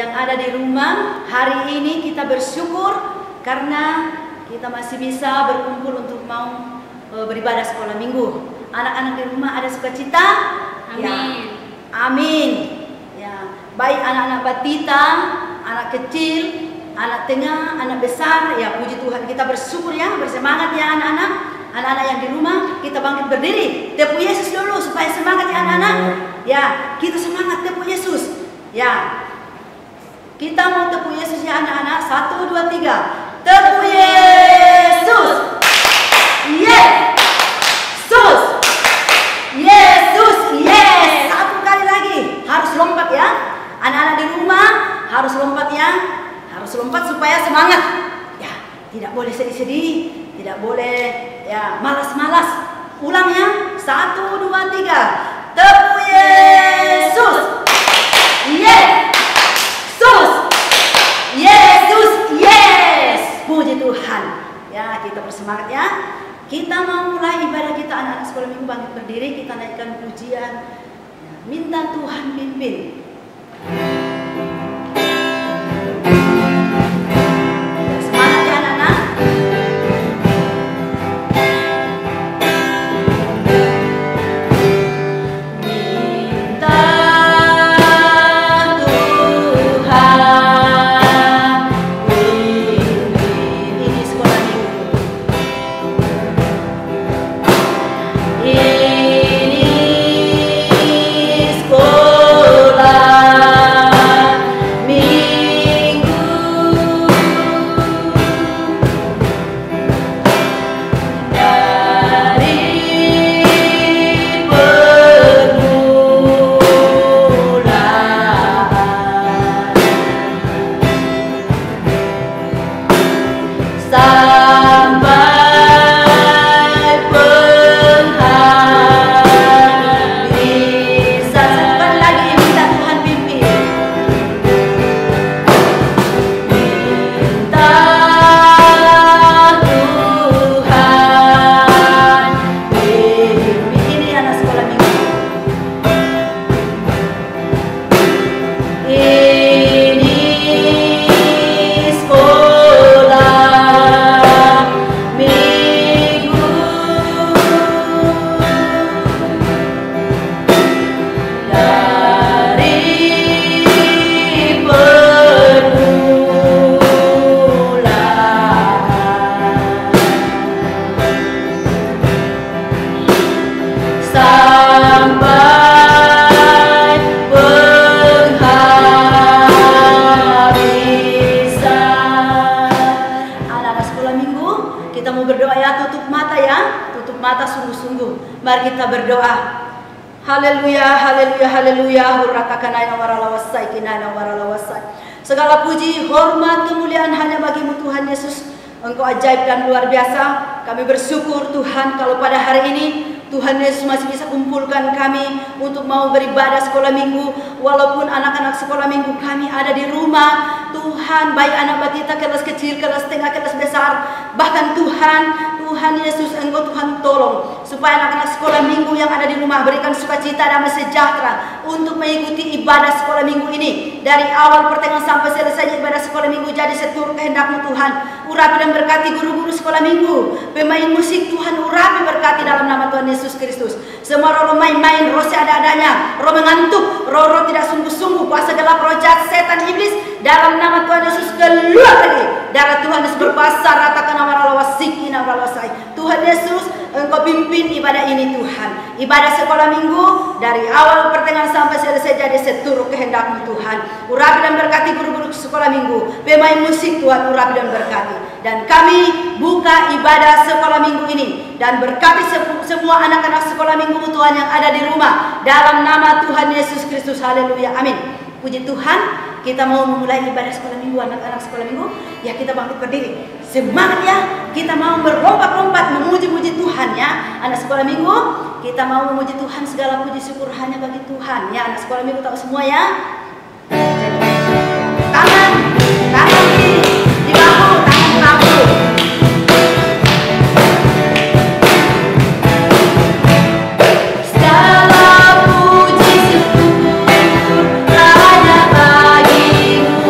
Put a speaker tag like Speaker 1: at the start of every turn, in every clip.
Speaker 1: yang ada di rumah, hari ini kita bersyukur karena kita masih bisa berkumpul untuk mau beribadah sekolah minggu. Anak-anak di rumah ada sukacita?
Speaker 2: Amin.
Speaker 1: Ya. Amin. Ya, baik anak-anak batita, anak kecil, anak tengah, anak besar. Ya, puji Tuhan, kita bersyukur ya, bersemangat ya anak-anak. Anak-anak yang di rumah, kita bangkit berdiri. Tepuk Yesus dulu supaya semangat ya anak-anak. Ya, kita semangat tepuk Yesus. Ya, kita mau tepuk Yesus ya anak-anak. 1, 2, 3. Tepuk Yesus. Yes. Yesus. Yesus. Yes. Satu kali lagi. Harus lompat ya. Anak-anak di rumah harus lompat ya. Harus lompat supaya semangat. Ya, tidak boleh sedih-sedih. Tidak boleh ya malas-malas. Ulang ya. 1, 2, 3. Tepuk Yesus. Yesus. Yesus. Yes. Puji Tuhan. Ya, kita bersemangat ya. Kita mau mulai ibadah kita anak-anak sekolah minggu, bangkit berdiri, kita naikkan pujian. Ya, minta Tuhan pimpin. Semangat ya anak-anak. Mari kita berdoa. Haleluya, haleluya, haleluya. Segala puji, hormat, kemuliaan hanya bagimu Tuhan Yesus. Engkau ajaib dan luar biasa. Kami bersyukur Tuhan kalau pada hari ini Tuhan Yesus masih bisa kumpulkan kami untuk mau beribadah sekolah minggu. Walaupun anak-anak sekolah minggu kami ada di rumah, Tuhan, baik anak batita, kelas kecil, kelas tengah, kelas besar, bahkan Tuhan Yesus, Engkau Tuhan tolong supaya anak-anak sekolah minggu yang ada di rumah berikan sukacita dan sejahtera untuk mengikuti ibadah sekolah minggu ini dari awal pertengahan sampai selesai ibadah sekolah minggu. Jadi seturut kehendak-Mu Tuhan, urapi dan berkati guru-guru sekolah minggu, pemain musik Tuhan, urapi berkati dalam nama Tuhan Yesus Kristus. Semua roh main-main, roh seada-adanya, roh mengantuk, roh tidak sungguh-sungguh, kuasa gelap, roh jahat, setan, iblis, dalam nama Tuhan Yesus keluar lagi. Darah Tuhan Yesus berkuasa, ratakan amarah lawasiki, amarah lawasai. Tuhan Yesus, Engkau pimpin ibadah ini Tuhan. Ibadah sekolah minggu dari awal pertengahan sampai selesai jadi seturut kehendak-Mu Tuhan. Urapi dan berkati guru-guru sekolah minggu, pemain musik Tuhan, urapi dan berkati. Dan kami buka ibadah sekolah minggu ini dan berkati semua anak-anak sekolah minggu Tuhan yang ada di rumah dalam nama Tuhan Yesus Kristus. Haleluya, amin. Puji Tuhan, kita mau memulai ibadah sekolah minggu, anak-anak sekolah minggu. Ya, kita bangkit berdiri. Semangat ya, kita mau berlompat-lompat memuji-muji Tuhan ya. Anak sekolah minggu, kita mau memuji Tuhan, segala puji syukur hanya bagi Tuhan. Ya, anak sekolah minggu tahu semua ya. Tangan di bahu, tangan di bahu. Segala puji syukur hanya bagimu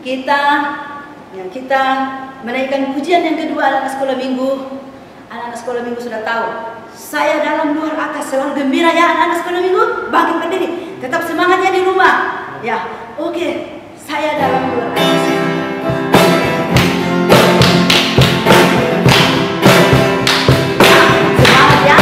Speaker 1: kita menaikkan pujian yang kedua anak-anak sekolah minggu. Anak-anak sekolah minggu sudah tahu, saya dalam luar atas selalu gembira ya anak-anak sekolah minggu. Bangkit berdiri, tetap semangatnya di rumah. Ya, oke. Saya dalam luar atas. Semangat ya.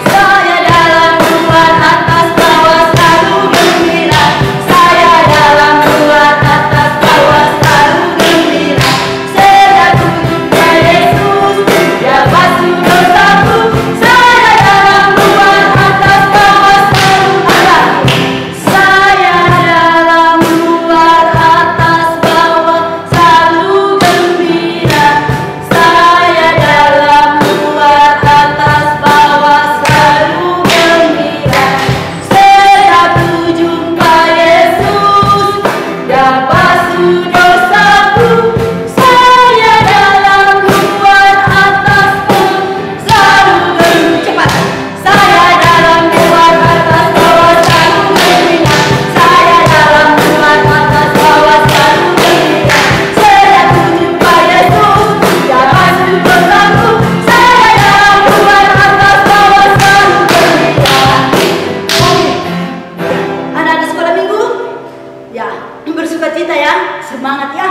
Speaker 1: Saya dalam luar atas bawah selalu gembira. Saya dalam luar atas bawah selalu gembira. Saya jumpa Yesus, Dia basuh dosaku. Saya dalam luar atas bawah selalu alami. Saya dalam luar atas bawah selalu gembira. Saya dalam luar atas bawah selalu gembira. Saya jumpa Yesus, Dia basuh dosaku. Saya dalam luar atas selalu gembira. Cepat. Saya dalam luar atas bawah selalu gembira. Saya dalam luar atas bawah selalu gembira. Saya jumpa Yesus, Dia basuh dosaku. Saya dalam luar atas bawah selalu gembira. Anak-anak sekolah minggu, ya bersukacita ya, semangat ya.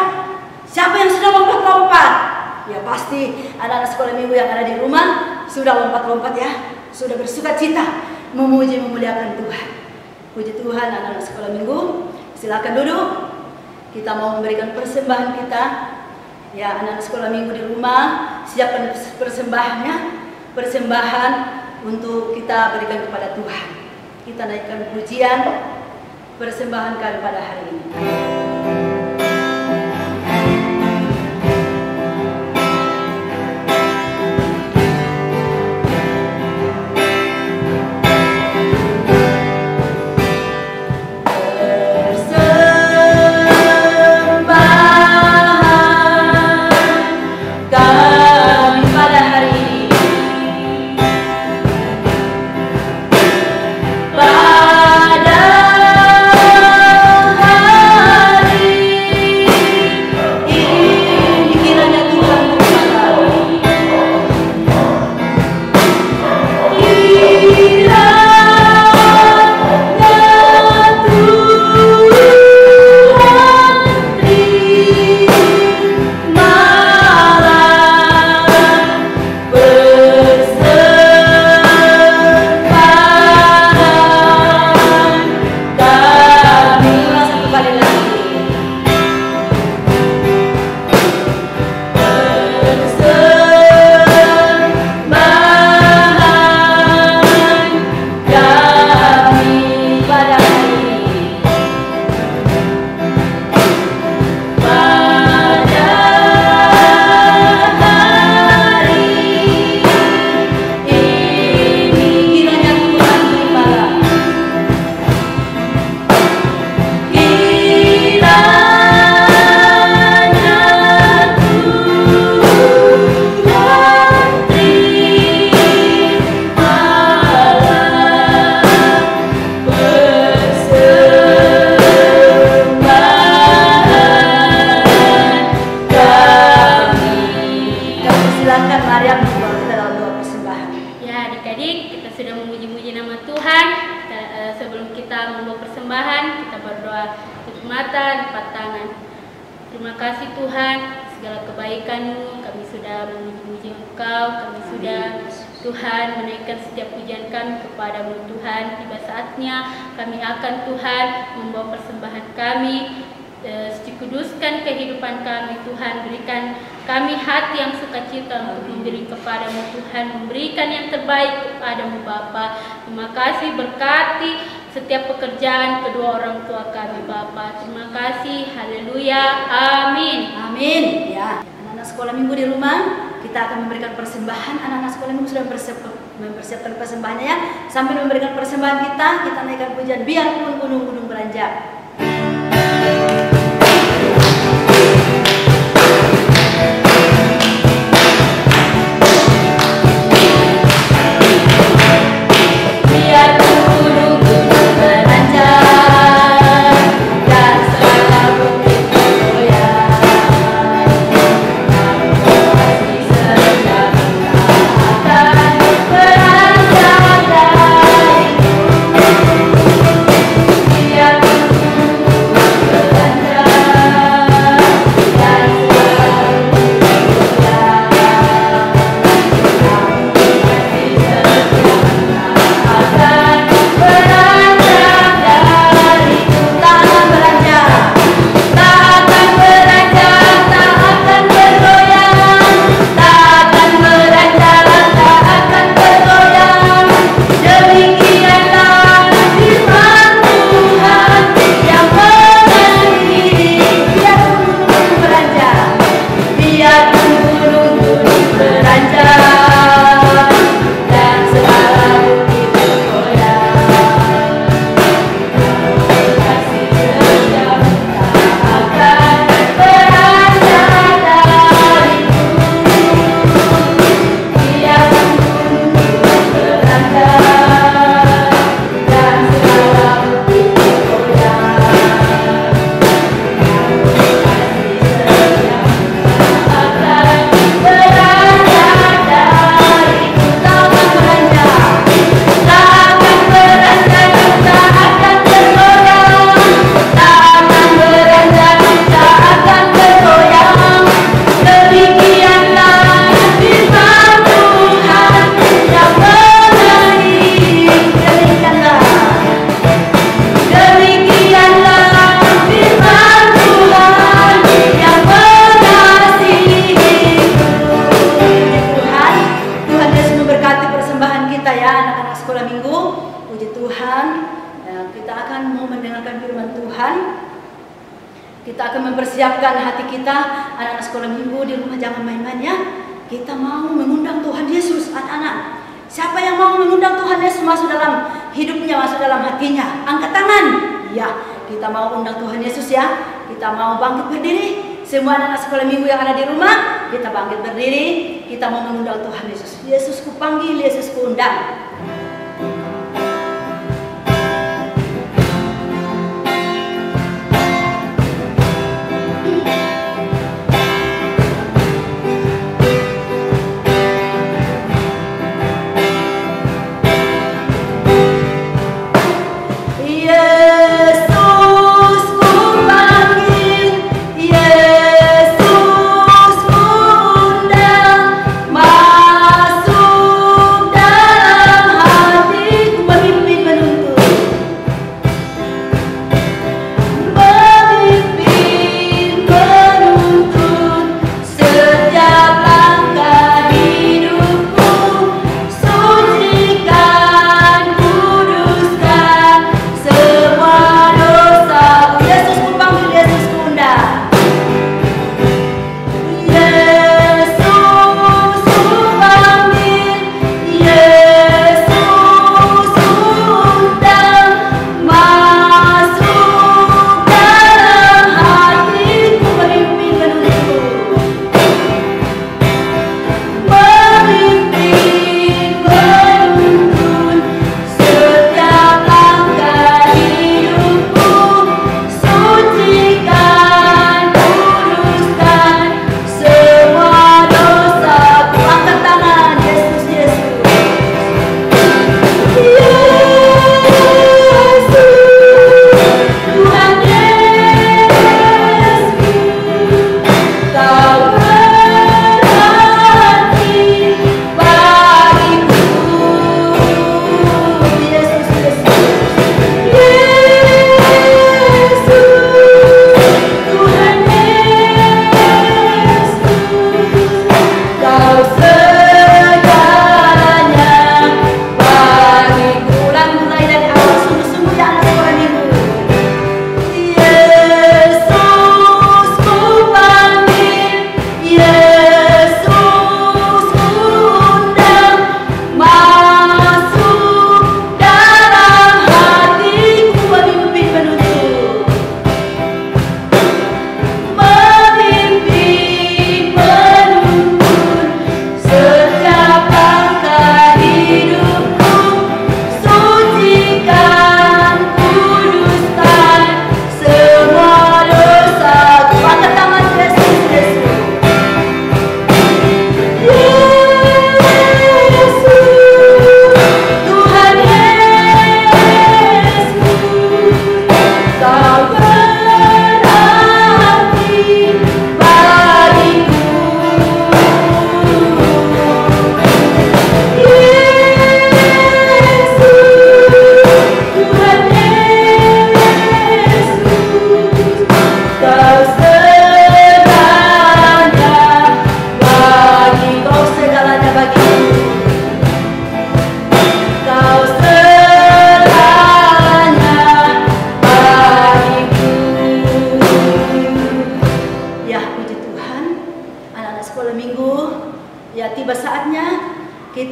Speaker 1: Siapa yang sudah lompat-lompat? Ya pasti anak-anak sekolah minggu yang ada di rumah sudah lompat-lompat ya, sudah bersukacita memuji memuliakan Tuhan. Puji Tuhan anak-anak sekolah minggu, silakan duduk. Kita mau memberikan persembahan kita. Ya anak-anak sekolah minggu di rumah, siapkan persembahannya, persembahan untuk kita berikan kepada Tuhan. Kita naikkan pujian persembahan kami pada hari ini. Persembahan kami pada hari ini. Pada hari ini kiranya Tuhan memberkati. Kiranya Tuhan terimalah persembahan kami. Satu kali lagi. Persembahan kami pada hari ini. Pada hari ini kiranya Tuhan terimalah. Kiranya Tuhan terimalah persembahan kami. Kami silakan Maryam membawa kita dalam doa persembahan.
Speaker 2: Ya adik-adik, kita sudah memuji-muji nama Tuhan. Sebelum kita membawa persembahan, kita berdoa, tutup mata, lipat tangan. Terima kasih Tuhan, segala kebaikan-Mu, kami sudah memuji-muji Engkau, kami sudah Tuhan menaikkan setiap pujian kami kepadamu Tuhan. Tiba saatnya kami akan Tuhan membawa persembahan kami. Kuduskan kehidupan kami Tuhan, berikan kami hati yang sukacita untuk memberi kepadamu Tuhan, memberikan yang terbaik kepadamu Bapa. Terima kasih, berkati setiap pekerjaan kedua orang tua kami Bapa. Terima kasih, haleluya, amin.
Speaker 1: Amin. Ya, anak-anak sekolah minggu di rumah, kita akan memberikan persembahan. Anak-anak sekolah minggu sudah mempersiapkan persembahannya ya. Sambil memberikan persembahan kita naikkan pujian biarpun gunung-gunung beranjak. Biarpun gunung-gunung Tuhan, kita akan mau mendengarkan firman Tuhan. Kita akan mempersiapkan hati kita. Anak-anak sekolah minggu di rumah jangan main-main ya. Kita mau mengundang Tuhan Yesus, anak-anak. Siapa yang mau mengundang Tuhan Yesus masuk dalam hidupnya, masuk dalam hatinya? Angkat tangan. Ya, kita mau undang Tuhan Yesus ya. Kita mau bangkit berdiri. Semua anak-anak sekolah minggu yang ada di rumah, kita bangkit berdiri. Kita mau mengundang Tuhan Yesus. Yesus ku panggil, Yesus ku undang.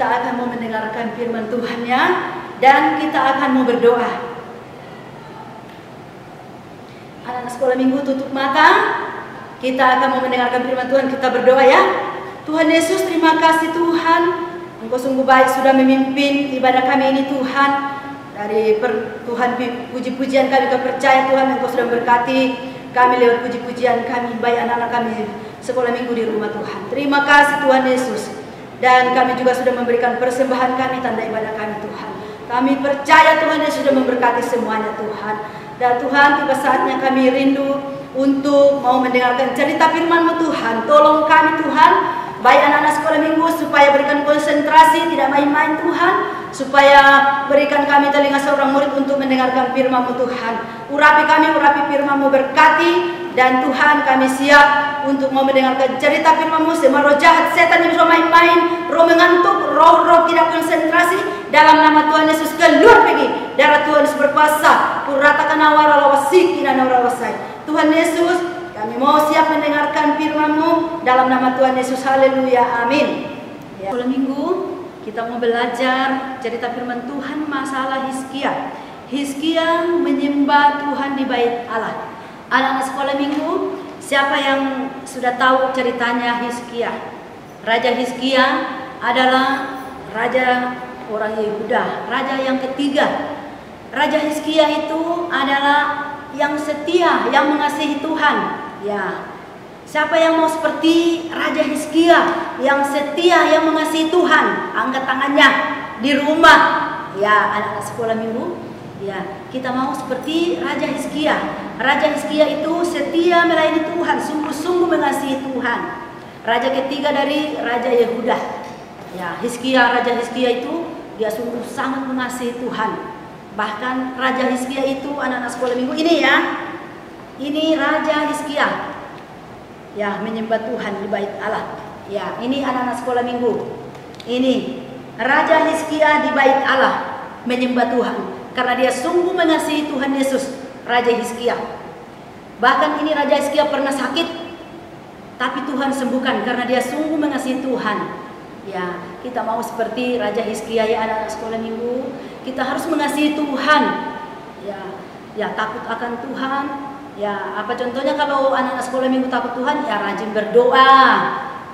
Speaker 1: kita akan mau mendengarkan firman Tuhan-Nya dan kita akan mau berdoa. Anak-anak sekolah minggu tutup mata. Kita akan mau mendengarkan firman Tuhan, kita berdoa ya. Tuhan Yesus, terima kasih Tuhan. Engkau sungguh baik sudah memimpin ibadah kami ini Tuhan. Dari Tuhan puji-pujian kami, Kau percaya Tuhan Engkau sudah berkati kami lewat puji-pujian kami, baik anak-anak kami sekolah minggu di rumah Tuhan. Terima kasih Tuhan Yesus. Dan kami juga sudah memberikan persembahan kami, tanda ibadah kami Tuhan. Kami percaya Tuhan Yesus sudah memberkati semuanya Tuhan. Dan Tuhan, tiba saatnya kami rindu untuk mau mendengarkan cerita firman-Mu Tuhan. Tolong kami Tuhan, baik anak-anak sekolah minggu, supaya berikan konsentrasi, tidak main-main Tuhan. Supaya berikan kami telinga seorang murid untuk mendengarkan firman-Mu Tuhan. Urapi kami, urapi firman-Mu, berkati. Dan Tuhan, kami siap untuk mau mendengarkan cerita firman-Mu. Semua roh jahat, setan yang bisa main-main, roh mengantuk, roh-roh tidak konsentrasi, dalam nama Tuhan Yesus keluar pergi dari berkuasa. Puratakan awara lawasik dan awrawasai. Tuhan Yesus, kami mau siap mendengarkan firman-Mu dalam nama Tuhan Yesus. Haleluya. Amin. Ya. Sekolah minggu kita mau belajar cerita firman Tuhan masalah Hizkia. Hizkia menyembah Tuhan di bait Allah. Anak-anak sekolah minggu, siapa yang sudah tahu ceritanya Hizkia? Raja Hizkia adalah raja orang Yehuda, raja yang ketiga. Raja Hizkia itu adalah yang setia, yang mengasihi Tuhan. Ya, siapa yang mau seperti Raja Hizkia, yang setia, yang mengasihi Tuhan? Angkat tangannya di rumah. Ya, anak-anak sekolah minggu. Ya, kita mau seperti Raja Hizkia. Raja Hizkia itu setia melayani Tuhan, sungguh-sungguh mengasihi Tuhan. Raja ketiga dari Raja Yehuda. Ya, Raja Hizkia itu dia sungguh sangat mengasihi Tuhan. Bahkan Raja Hizkia itu anak-anak sekolah minggu ini ya. Ini Raja Hizkia. Ya, menyembah Tuhan di bait Allah. Ya, ini anak-anak sekolah minggu. Ini Raja Hizkia di bait Allah menyembah Tuhan karena dia sungguh mengasihi Tuhan Yesus. Raja Hizkia. Bahkan ini Raja Hizkia pernah sakit, tapi Tuhan sembuhkan karena dia sungguh mengasihi Tuhan. Ya, kita mau seperti Raja Hizkia ya anak-anak sekolah minggu. Kita harus mengasihi Tuhan. Ya, takut akan Tuhan. Ya, apa contohnya kalau anak-anak sekolah minggu takut Tuhan? Ya, rajin berdoa,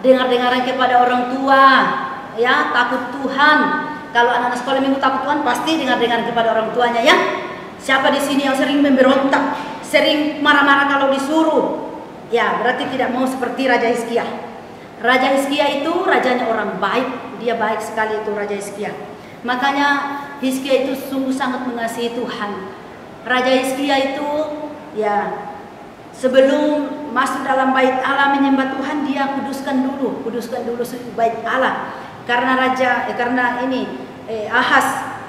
Speaker 1: dengar-dengaran kepada orang tua. Ya, takut Tuhan. Kalau anak-anak sekolah minggu takut Tuhan, pasti dengar-dengar kepada orang tuanya ya. Siapa di sini yang sering memberontak, sering marah-marah kalau disuruh? Ya, berarti tidak mau seperti Raja Hizkia. Raja Hizkia itu rajanya orang baik, dia baik sekali itu Raja Hizkia. Makanya Hizkia itu sungguh sangat mengasihi Tuhan. Raja Hizkia itu ya sebelum masuk dalam bait Allah menyembah Tuhan, dia kuduskan dulu bait Allah. Karena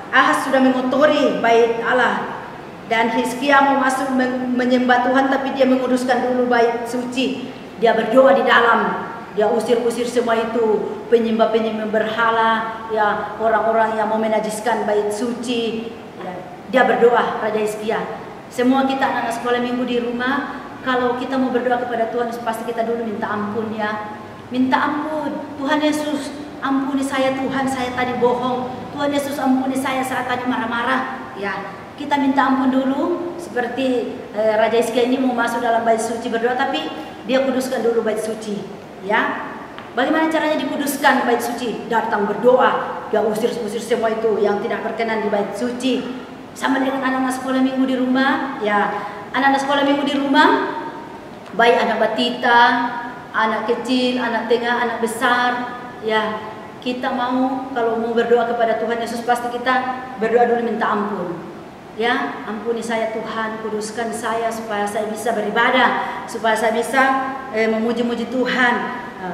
Speaker 1: Ahas sudah mengotori bait Allah. Dan Hizkia mau masuk menyembah Tuhan, tapi dia menguduskan dulu bait suci. Dia berdoa di dalam. Dia usir-usir semua itu penyembah-penyembah berhala, ya orang-orang yang mau menajiskan bait suci. Ya, dia berdoa Raja Hizkia. Semua kita anak-anak sekolah minggu di rumah, kalau kita mau berdoa kepada Tuhan, pasti kita dulu minta ampun ya. Minta ampun, Tuhan Yesus, ampuni saya Tuhan, saya tadi bohong. Tuhan Yesus, ampuni saya saat tadi marah-marah. Ya, kita minta ampun dulu. Seperti Raja Hizkia ini mau masuk dalam bait suci berdoa, tapi dia kuduskan dulu bait suci. Ya, bagaimana caranya dikuduskan bait suci? Datang berdoa, dia usir-usir semua itu yang tidak berkenan di bait suci. Sama dengan anak-anak sekolah minggu di rumah. Ya, anak-anak sekolah minggu di rumah, baik anak batita, anak kecil, anak tengah, anak besar. Ya, kita kalau mau berdoa kepada Tuhan Yesus, pasti kita berdoa dulu minta ampun. Ya, ampuni saya Tuhan, kuduskan saya supaya saya bisa beribadah, supaya saya bisa memuji-muji Tuhan,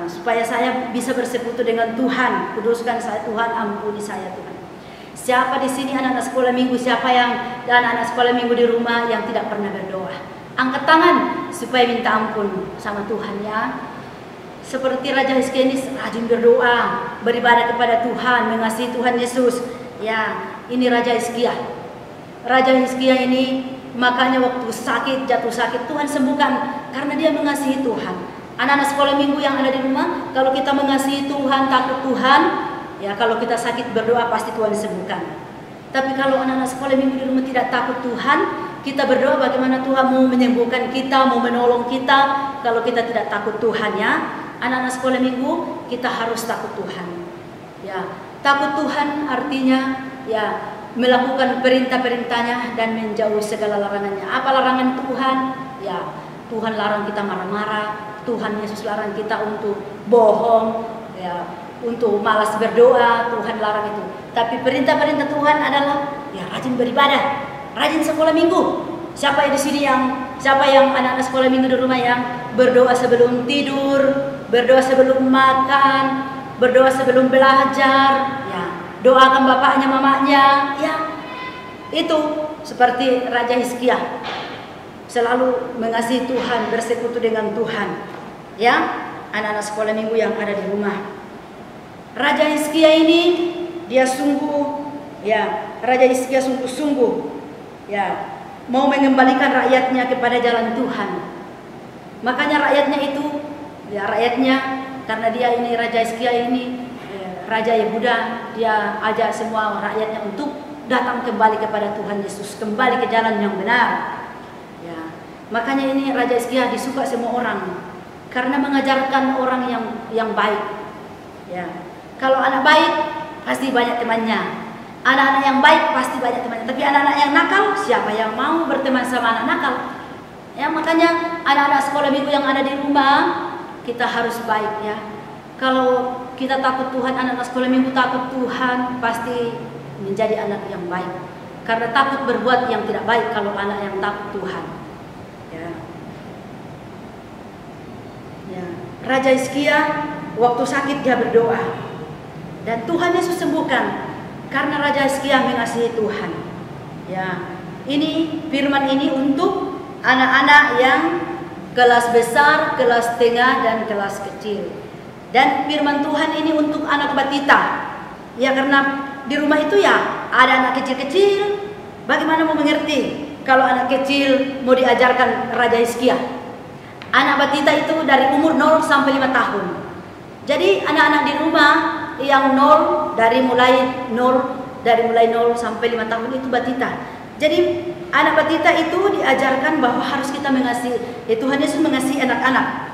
Speaker 1: supaya saya bisa bersekutu dengan Tuhan. Kuduskan saya Tuhan, ampuni saya Tuhan. Siapa di sini anak-anak sekolah minggu, dan anak sekolah minggu di rumah yang tidak pernah berdoa? Angkat tangan supaya minta ampun sama Tuhan ya. Seperti Raja Hizkia ini rajin berdoa, beribadah kepada Tuhan, mengasihi Tuhan Yesus. Ya, ini Raja Hizkia. Raja Hizkia ini makanya waktu jatuh sakit, Tuhan sembuhkan karena dia mengasihi Tuhan. Anak-anak sekolah minggu yang ada di rumah, kalau kita mengasihi Tuhan, takut Tuhan, ya kalau kita sakit berdoa pasti Tuhan sembuhkan. Tapi kalau anak-anak sekolah minggu di rumah tidak takut Tuhan, kita berdoa bagaimana Tuhan mau menyembuhkan kita, mau menolong kita kalau kita tidak takut Tuhan ya. Anak-anak sekolah minggu, kita harus takut Tuhan. Ya, takut Tuhan artinya ya melakukan perintah-perintahnya dan menjauhi segala larangannya. Apa larangan Tuhan? Ya, Tuhan larang kita marah-marah, Tuhan Yesus larang kita untuk bohong, ya, untuk malas berdoa, Tuhan larang itu. Tapi perintah-perintah Tuhan adalah ya rajin beribadah, rajin sekolah minggu. Siapa di sini siapa yang anak-anak sekolah minggu di rumah yang berdoa sebelum tidur, berdoa sebelum makan, berdoa sebelum belajar, ya. Doakan bapaknya, mamanya, ya. Itu seperti Raja Hizkia. Selalu mengasihi Tuhan, bersekutu dengan Tuhan. Ya, anak-anak sekolah minggu yang ada di rumah. Raja Hizkia ini dia sungguh, ya, Raja Hizkia sungguh-sungguh Ya, mau mengembalikan rakyatnya kepada jalan Tuhan. Makanya rakyatnya itu, ya rakyatnya, karena dia ini Raja Hizkia ini, Raja Yehuda, dia ajak semua rakyatnya untuk datang kembali kepada Tuhan Yesus, kembali ke jalan yang benar. Ya, makanya ini Raja Hizkia disuka semua orang karena mengajarkan orang yang baik. Ya, kalau anak baik pasti banyak temannya. Anak-anak yang baik pasti banyak temannya. Tapi anak-anak yang nakal, siapa yang mau berteman sama anak nakal? Ya, makanya anak-anak sekolah minggu yang ada di rumah, kita harus baik ya. Kalau kita takut Tuhan, anak-anak sekolah minggu takut Tuhan, pasti menjadi anak yang baik. Karena takut berbuat yang tidak baik kalau anak yang takut Tuhan. Ya. Ya. Raja Hizkia waktu sakit dia berdoa dan Tuhan Yesus sembuhkan. Karena Raja Hizkia mengasihi Tuhan. Ya, ini firman ini untuk anak-anak yang kelas besar, kelas tengah, dan kelas kecil. Dan firman Tuhan ini untuk anak batita. Ya, karena di rumah itu ya ada anak kecil-kecil. Bagaimana mau mengerti kalau anak kecil mau diajarkan Raja Hizkia? Anak batita itu dari umur 0 sampai 5 tahun. Jadi anak-anak di rumah yang 0 dari mulai 0 sampai 5 tahun itu batita. Jadi anak batita itu diajarkan bahwa harus kita mengasihi. Tuhan Yesus mengasihi anak-anak.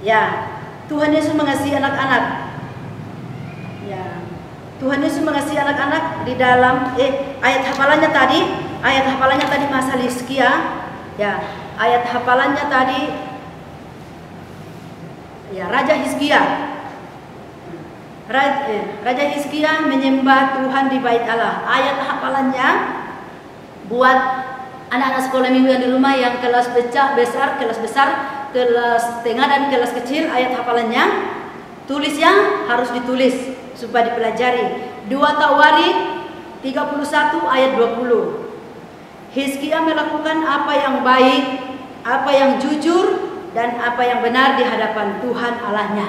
Speaker 1: Ya, Tuhan Yesus mengasihi anak-anak. Ya, Tuhan Yesus mengasihi anak-anak di dalam ayat hafalannya tadi masalah Hizkia. Ya, ayat hafalannya tadi ya Raja Hizkia. Raja Hizkia menyembah Tuhan di bait Allah. Ayat hafalannya buat anak-anak sekolah minggu yang di rumah yang kelas besar, kelas tengah dan kelas kecil. Ayat hafalannya tulisnya harus ditulis supaya dipelajari. 2 Tawarik 31 ayat 20. Hizkia melakukan apa yang baik, apa yang jujur, dan apa yang benar di hadapan Tuhan Allahnya.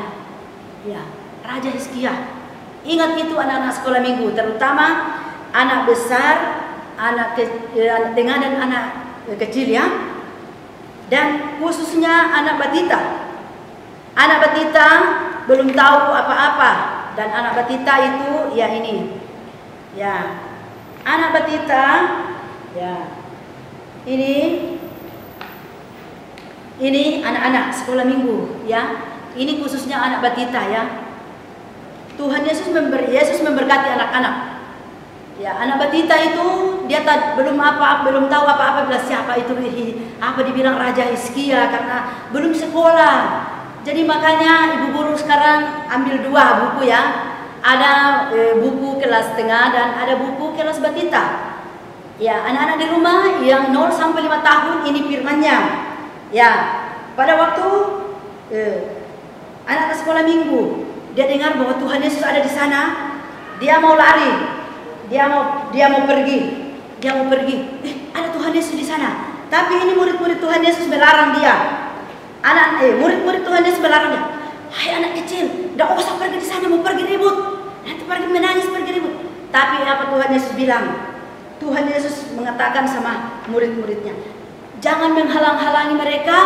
Speaker 1: Ya. Raja Hizkia. Ingat itu anak-anak sekolah minggu, terutama anak besar, anak tengah dan anak kecil ya. Dan khususnya anak batita. Anak batita belum tahu apa-apa dan anak batita itu ya ini. Ya. Anak batita ya. Ini anak-anak sekolah minggu ya. Ini khususnya anak batita ya. Tuhan Yesus memberkati anak-anak. Ya, anak batita itu dia belum tahu apa-apa siapa itu apa dibilang Raja Hizkia karena belum sekolah. Jadi makanya ibu guru sekarang ambil 2 buku ya. Ada buku kelas tengah dan ada buku kelas batita. Ya, anak-anak di rumah yang 0 sampai 5 tahun ini firman-Nya. Ya, pada waktu anak-anak sekolah minggu dia dengar bahwa Tuhan Yesus ada di sana, dia mau lari, dia mau pergi. Ada Tuhan Yesus di sana. Tapi ini murid-murid Tuhan Yesus melarang dia. Murid-murid Tuhan Yesus melarang dia. Hai anak kecil, tidak usah pergi di sana, mau pergi ribut. Nanti pergi menangis, pergi ribut. Tapi apa Tuhan Yesus bilang? Tuhan Yesus mengatakan sama murid-muridnya, jangan menghalang-halangi mereka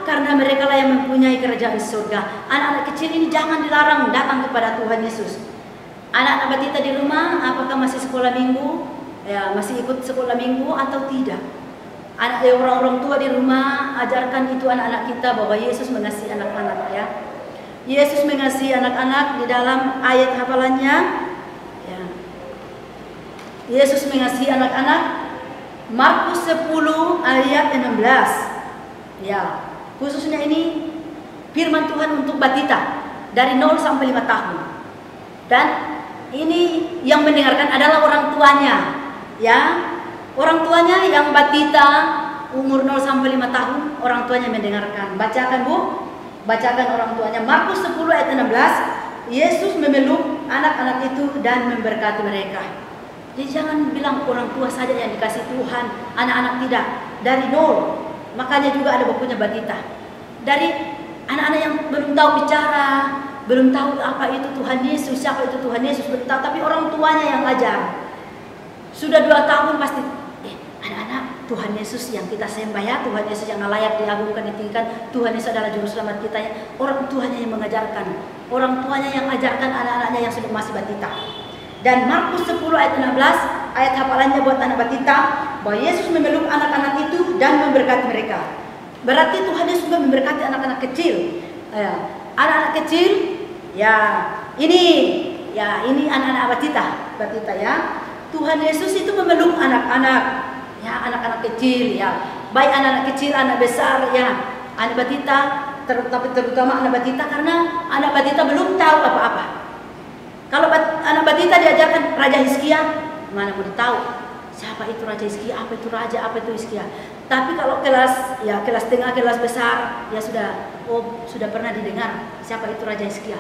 Speaker 1: karena mereka lah yang mempunyai kerajaan surga. Anak-anak kecil ini jangan dilarang datang kepada Tuhan Yesus. Anak-anak batita di rumah, apakah masih sekolah minggu? Ya, masih ikut sekolah minggu atau tidak? Orang-orang tua di rumah ajarkan itu anak-anak kita bahwa Yesus mengasihi anak-anak ya. Yesus mengasihi anak-anak di dalam ayat hafalannya. Ya. Yesus mengasihi anak-anak. Markus 10 ayat 16. Ya. Khususnya ini firman Tuhan untuk batita dari 0 sampai 5 tahun. Dan ini yang mendengarkan adalah orang tuanya. Ya. Orang tuanya yang batita umur 0 sampai 5 tahun, orang tuanya mendengarkan. Bacakan Bu. Bacakan orang tuanya. Markus 10 ayat 16. Yesus memeluk anak-anak itu dan memberkati mereka. Jadi jangan bilang orang tua saja yang dikasih Tuhan, anak-anak tidak. Dari 0. Makanya juga ada bukunya batita. Dari anak-anak yang belum tahu bicara, belum tahu apa itu Tuhan Yesus, siapa itu Tuhan Yesus, belum tahu. Tapi orang tuanya yang ajar. Sudah 2 tahun pasti, anak-anak Tuhan Yesus yang kita sembah ya, Tuhan Yesus yang layak diagungkan, ditinggikan. Tuhan Yesus adalah juru selamat kita ya. Orang tuanya yang mengajarkan, orang tuanya yang ajarkan anak-anaknya yang sudah masih batita. Dan Markus 10 ayat 16, ayat hafalannya buat anak batita, bahwa Yesus memeluk anak-anak itu dan memberkati mereka. Berarti Tuhan Yesus juga memberkati anak-anak kecil. Anak-anak kecil, ya ini anak-anak batita ya. Tuhan Yesus itu memeluk anak-anak, ya anak-anak kecil ya, baik anak-anak kecil, anak besar ya, anak batita, terutama anak batita karena anak batita belum tahu apa-apa. Kalau anak batita diajarkan Raja Hizkia, mana mau tahu siapa itu Raja Hizkia, apa itu raja, apa itu Hizkia. Tapi kalau kelas tengah, kelas besar, ya sudah pernah didengar siapa itu Raja Hizkia.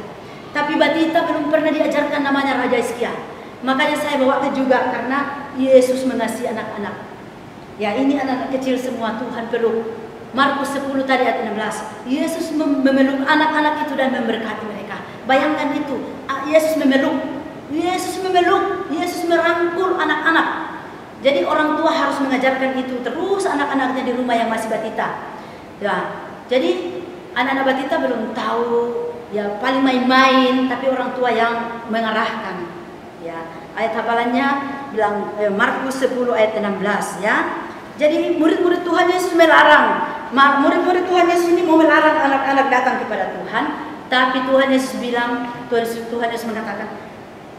Speaker 1: Tapi batita belum pernah diajarkan namanya Raja Hizkia. Makanya saya bawakan juga karena Yesus mengasihi anak-anak. Ya ini anak-anak kecil semua Tuhan peluk. Markus 10 tadi ayat 16. Yesus memeluk anak-anak itu dan memberkati mereka. Bayangkan itu, Yesus memeluk, Yesus merangkul anak-anak. Jadi orang tua harus mengajarkan itu terus anak-anaknya di rumah yang masih batita. Ya, jadi anak-anak batita belum tahu, ya paling main-main, tapi orang tua yang mengarahkan. Ya, ayat hafalannya bilang Markus 10 ayat 16 ya. Jadi murid-murid Tuhan Yesus melarang, murid-murid Tuhan Yesus ini mau melarang anak-anak datang kepada Tuhan, tapi Tuhan Yesus bilang, Tuhan Yesus mengatakan,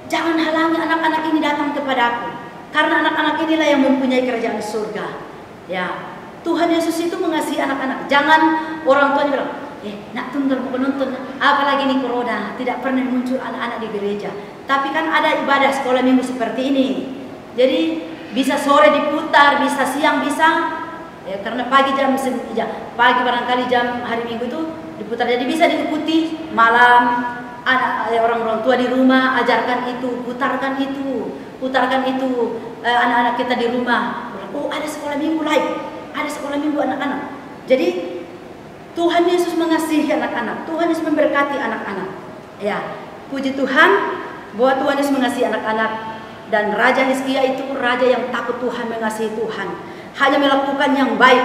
Speaker 1: jangan halangi anak-anak ini datang kepada Aku, karena anak-anak inilah yang mempunyai kerajaan surga. Ya, Tuhan Yesus itu mengasihi anak-anak. Jangan orang tuanya bilang, nak tunggal mau nonton, apalagi nih corona, tidak pernah muncul anak-anak di gereja. Tapi kan ada ibadah sekolah minggu seperti ini. Jadi bisa sore diputar, bisa siang bisa, ya, karena pagi pagi barangkali jam hari Minggu itu diputar. Jadi bisa diikuti malam. Orang tua di rumah ajarkan itu, putarkan itu anak-anak kita di rumah. Oh ada sekolah minggu live, ada sekolah minggu anak-anak. Jadi Tuhan Yesus mengasihi anak-anak, Tuhan Yesus memberkati anak-anak. Ya, puji Tuhan bahwa Tuhan Yesus mengasihi anak-anak. Dan Raja Hizkia itu raja yang takut Tuhan, mengasihi Tuhan, hanya melakukan yang baik.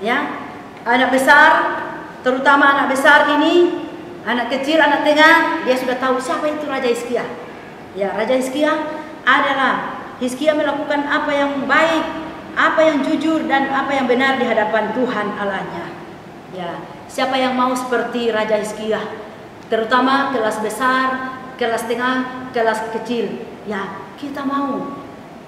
Speaker 1: Ya, anak besar, terutama anak besar ini, anak kecil, anak tengah, dia sudah tahu siapa itu Raja Hizkia. Ya, Raja Hizkia adalah Hizkia melakukan apa yang baik, apa yang jujur dan apa yang benar di hadapan Tuhan Allahnya. Ya, siapa yang mau seperti Raja Hizkia? Terutama kelas besar, kelas tengah, kelas kecil. Ya, kita mau.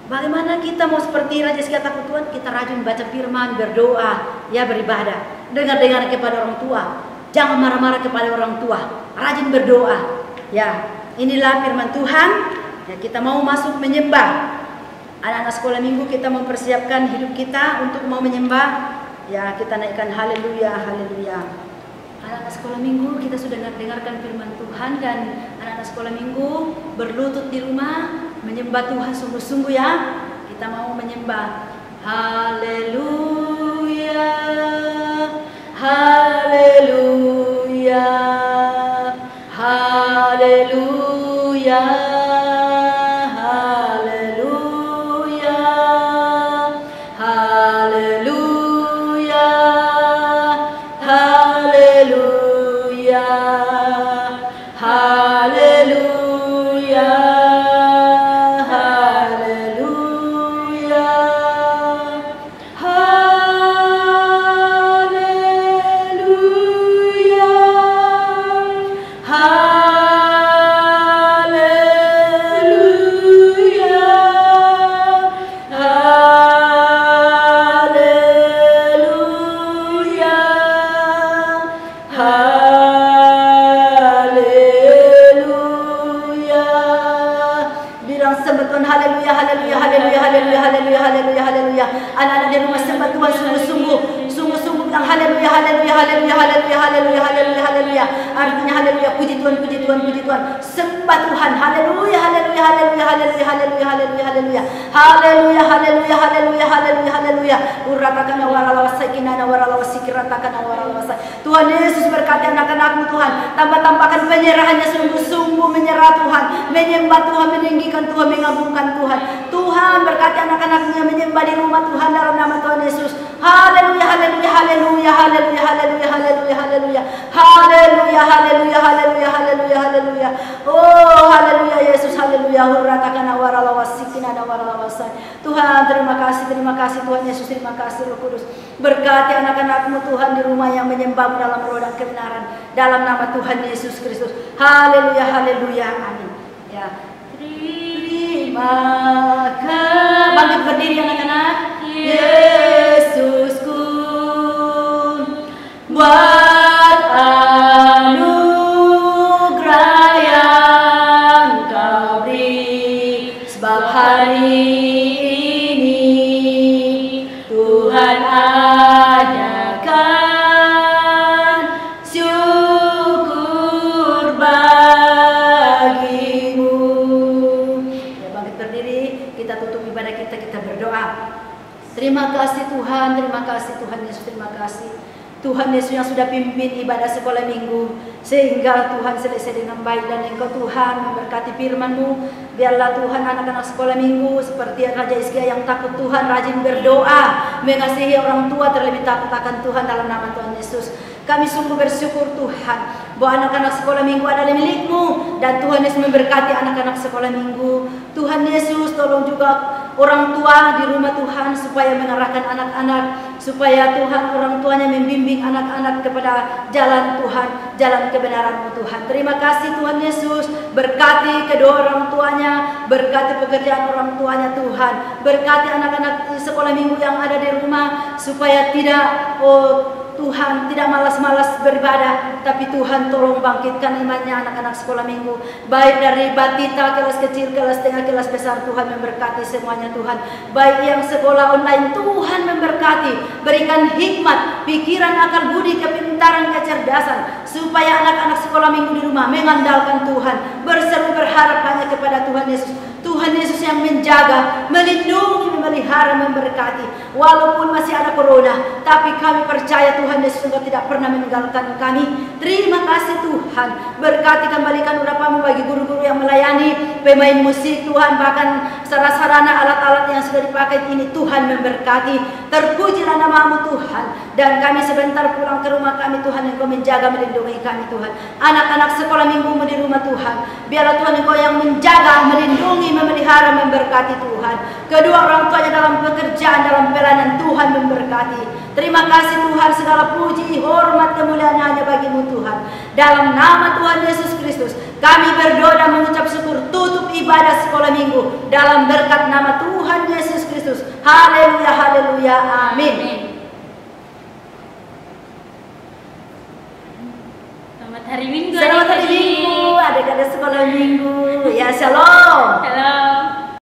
Speaker 1: Bagaimana kita mau seperti Raja Hizkia takut Tuhan? Kita rajin baca firman, berdoa, ya beribadah, dengar-dengar kepada orang tua. Jangan marah-marah kepada orang tua, rajin berdoa. Ya, inilah firman Tuhan. Ya, kita mau masuk menyembah. Anak-anak sekolah minggu kita mempersiapkan hidup kita untuk mau menyembah. Ya, kita naikkan haleluya, haleluya. Anak-anak sekolah minggu kita sudah dengarkan firman Tuhan, dan anak-anak sekolah minggu berlutut di rumah menyembah Tuhan sungguh-sungguh ya. Kita mau menyembah. Haleluya, haleluya, haleluya, haleluya, haleluya, haleluya, haleluya, haleluya, anak-anak di rumah sembah Tuhan sungguh-sungguh bilang haleluya, haleluya, haleluya, haleluya, haleluya, haleluya, haleluya. Artinya haleluya, puji Tuhan, puji Tuhan, puji Tuhan. Sembah Tuhan, haleluya, haleluya, haleluya, haleluya, haleluya, haleluya, haleluya, haleluya, haleluya, haleluya, haleluya, haleluya. Uratakan waralawasai kinana waralawasi kiratakan waralawasai. Tuhan Yesus berkati anak-anakmu Tuhan, tambah-tambahkan penyerahannya sungguh-sungguh menyerah Tuhan, menyembah Tuhan, meninggikan Tuhan, mengagungkan Tuhan. Tuhan berkati anak-anaknya menyembah di rumah Tuhan dalam nama Tuhan Yesus. haleluya, haleluya, haleluya, haleluya, haleluya, haleluya, haleluya, haleluya, haleluya, haleluya. Oh, haleluya Yesus, haleluya. Hurratakan awaralawasikin ada waralawasai. Tuhan, terima kasih Tuhan Yesus, terima kasih Roh Kudus. Berkati anak-anakmu Tuhan di rumah yang menyembah dalam roh dan kebenaran. Dalam nama Tuhan Yesus Kristus. Haleluya, haleluya, amin. Ya. Terima kasih. Bangkit berdiri anak-anak. Yesusku, buat anugerah yang Kau beri, sebab hari ini Tuhan adakan syukur bagimu. Ya, bangkit berdiri, kita tutup ibadah kita berdoa. Terima kasih Tuhan Yesus, terima kasih. Tuhan Yesus yang sudah pimpin ibadah sekolah minggu sehingga Tuhan selesai dengan baik, dan Engkau Tuhan memberkati firman-Mu. Biarlah Tuhan anak-anak sekolah minggu seperti Raja Hizkia yang takut Tuhan, rajin berdoa, mengasihi orang tua, terlebih takut akan Tuhan, dalam nama Tuhan Yesus. Kami sungguh bersyukur Tuhan bahwa anak-anak sekolah minggu adalah milik-Mu, dan Tuhan Yesus memberkati anak-anak sekolah minggu. Tuhan Yesus tolong juga orang tua di rumah Tuhan supaya mengarahkan anak-anak, supaya Tuhan orang tuanya membimbing anak-anak kepada jalan Tuhan, jalan kebenaran-Mu Tuhan. Terima kasih Tuhan Yesus, berkati kedua orang tuanya, berkati pekerjaan orang tuanya Tuhan, berkati anak-anak sekolah minggu yang ada di rumah supaya tidak Tuhan tidak malas-malas beribadah, tapi Tuhan tolong bangkitkan imannya anak-anak sekolah minggu, baik dari batita, kelas kecil, kelas tengah, kelas besar. Tuhan memberkati semuanya Tuhan, baik yang sekolah online, Tuhan memberkati, berikan hikmat, pikiran, akal budi, kepintaran, kecerdasan, supaya anak-anak sekolah minggu di rumah mengandalkan Tuhan, berseru berharap hanya kepada Tuhan Yesus. Tuhan Yesus yang menjaga, melindungi, memelihara, memberkati. Walaupun masih ada corona, tapi kami percaya Tuhan Yesus Engkau tidak pernah meninggalkan kami. Terima kasih Tuhan. Berkati, kembalikan urapan-Mu bagi guru-guru yang melayani, pemain musik Tuhan, bahkan sarana alat-alat yang sudah dipakai ini, Tuhan memberkati. Terpujilah nama-Mu Tuhan. Dan kami sebentar pulang ke rumah kami Tuhan, Engkau menjaga, melindungi kami Tuhan. Anak-anak sekolah minggu di rumah Tuhan, biarlah Tuhan Engkau yang menjaga, melindungi, memelihara, memberkati Tuhan. Kedua orang tuanya dalam pekerjaan, dalam pelayanan, Tuhan memberkati. Terima kasih Tuhan, segala puji, hormat, kemuliaan hanya bagi-Mu Tuhan. Dalam nama Tuhan Yesus Kristus kami berdoa dan mengucap syukur, tutup ibadah sekolah minggu dalam berkat nama Tuhan Yesus Kristus. Haleluya, haleluya, amin.
Speaker 2: Selamat hari Minggu.
Speaker 1: Selamat hari Minggu, adik-adik sekolah minggu. Ya, shalom.
Speaker 2: Shalom.